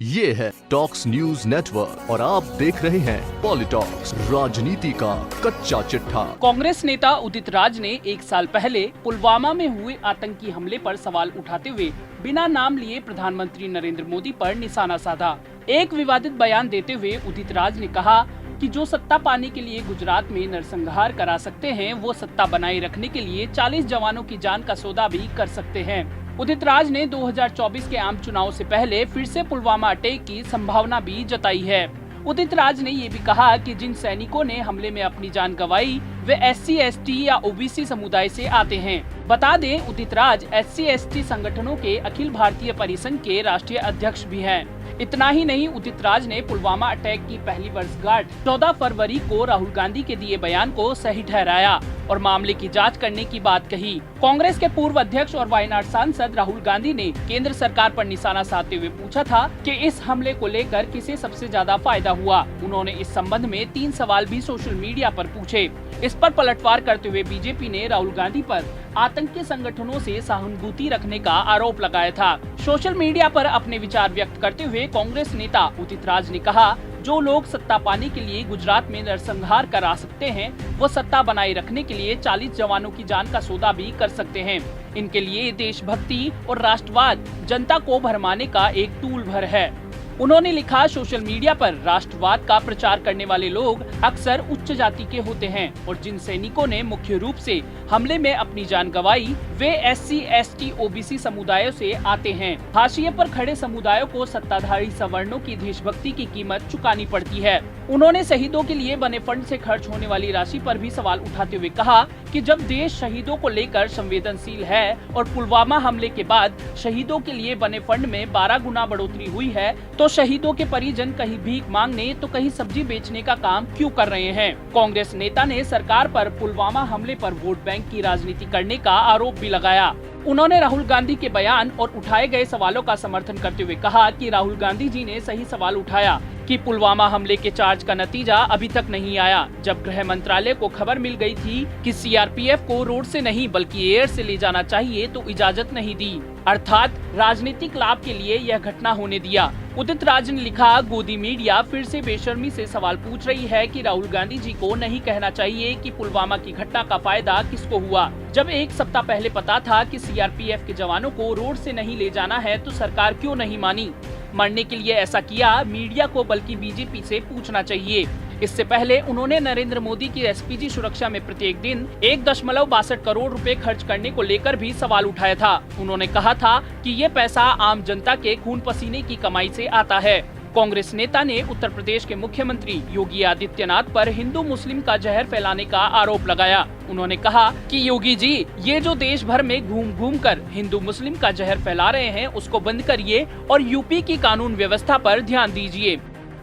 ये है talks news network और आप देख रहे हैं पॉलिटॉक्स, राजनीति का कच्चा चिट्ठा। कांग्रेस नेता उदित राज ने एक साल पहले पुलवामा में हुए आतंकी हमले पर सवाल उठाते हुए बिना नाम लिए प्रधानमंत्री नरेंद्र मोदी पर निशाना साधा। एक विवादित बयान देते हुए उदित राज ने कहा कि जो सत्ता पाने के लिए गुजरात में नरसंहार करा सकते हैं, वो सत्ता बनाए रखने के लिए 40 जवानों की जान का सौदा भी कर सकते हैं। उदित राज ने 2024 के आम चुनाव से पहले फिर से पुलवामा अटैक की संभावना भी जताई है। उदित राज ने ये भी कहा कि जिन सैनिकों ने हमले में अपनी जान गंवाई वे SC, ST या OBC समुदाय से आते हैं। बता दें, उदित राज SC, ST संगठनों के अखिल भारतीय परिसंघ के राष्ट्रीय अध्यक्ष भी हैं। इतना ही नहीं, उदित राज ने पुलवामा अटैक की पहली वर्षगांठ 14 फरवरी को राहुल गांधी के दिए बयान को सही ठहराया और मामले की जांच करने की बात कही। कांग्रेस के पूर्व अध्यक्ष और वायनाड सांसद राहुल गांधी ने केंद्र सरकार पर निशाना साधते हुए पूछा था कि इस हमले को लेकर किसे सबसे ज्यादा फायदा हुआ। उन्होंने इस संबंध में 3 सवाल भी सोशल मीडिया पर पूछे। इस पर पलटवार करते हुए बीजेपी ने राहुल गांधी पर आतंकी संगठनों से सहानुभूति रखने का आरोप लगाया था। सोशल मीडिया पर अपने विचार व्यक्त करते हुए कांग्रेस नेता उदित राज ने कहा, जो लोग सत्ता पाने के लिए गुजरात में नरसंहार करा सकते हैं, वो सत्ता बनाए रखने के लिए 40 जवानों की जान का सौदा भी कर सकते हैं। इनके लिए देशभक्ति और राष्ट्रवाद जनता को भरमाने का एक टूल भर है। उन्होंने लिखा, सोशल मीडिया पर राष्ट्रवाद का प्रचार करने वाले लोग अक्सर उच्च जाति के होते हैं और जिन सैनिकों ने मुख्य रूप से हमले में अपनी जान गंवाई वे SC, ST, OBC समुदायों से आते हैं। हाशिए पर खड़े समुदायों को सत्ताधारी सवर्णों की देशभक्ति की कीमत चुकानी पड़ती है। उन्होंने शहीदों के लिए बने फंड से खर्च होने वाली राशि पर भी सवाल उठाते हुए कहा कि जब देश शहीदों को लेकर संवेदनशील है और पुलवामा हमले के बाद शहीदों के लिए बने फंड में 12 गुना बढ़ोतरी हुई है, तो शहीदों के परिजन कहीं भीख मांगने तो कहीं सब्जी बेचने का काम क्यों कर रहे हैं। कांग्रेस नेता ने सरकार पर पुलवामा हमले पर वोट बैंक की राजनीति करने का आरोप भी लगाया। उन्होंने राहुल गांधी के बयान और उठाए गए सवालों का समर्थन करते हुए कहा कि राहुल गांधी जी ने सही सवाल उठाया कि पुलवामा हमले के चार्ज का नतीजा अभी तक नहीं आया। जब गृह मंत्रालय को खबर मिल गई थी कि CRPF को रोड से नहीं बल्कि एयर से ले जाना चाहिए तो इजाजत नहीं दी, अर्थात राजनीतिक लाभ के लिए यह घटना होने दिया। उदित राज ने लिखा, गोदी मीडिया फिर से बेशर्मी से सवाल पूछ रही है कि राहुल गांधी जी को नहीं कहना चाहिए कि पुलवामा की घटना का फायदा किसको हुआ। जब एक सप्ताह पहले पता था कि CRPF के जवानों को रोड से नहीं ले जाना है तो सरकार क्यों नहीं मानी। मरने के लिए ऐसा किया मीडिया को बल्कि बीजेपी से पूछना चाहिए। इससे पहले उन्होंने नरेंद्र मोदी की SPG सुरक्षा में प्रत्येक दिन 1.62 करोड़ रुपए खर्च करने को लेकर भी सवाल उठाया था। उन्होंने कहा था कि ये पैसा आम जनता के खून पसीने की कमाई से आता है। कांग्रेस नेता ने उत्तर प्रदेश के मुख्यमंत्री योगी आदित्यनाथ पर हिंदू मुस्लिम का जहर फैलाने का आरोप लगाया। उन्होंने कहा कि योगी जी, ये जो देश भर में घूम घूम कर हिंदू मुस्लिम का जहर फैला रहे हैं उसको बंद करिए और यूपी की कानून व्यवस्था पर ध्यान दीजिए।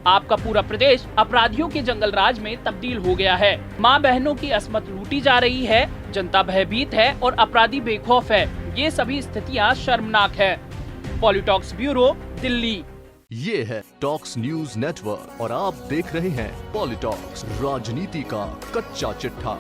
आपका पूरा प्रदेश अपराधियों के जंगल राज में तब्दील हो गया है। माँ बहनों की अस्मत लूटी जा रही है, जनता भयभीत है और अपराधी बेखौफ है। ये सभी स्थितियाँ शर्मनाक है। पॉलिटॉक्स ब्यूरो, दिल्ली। ये है टॉक्स न्यूज नेटवर्क और आप देख रहे हैं पॉलिटॉक्स, राजनीति का कच्चा चिट्ठा।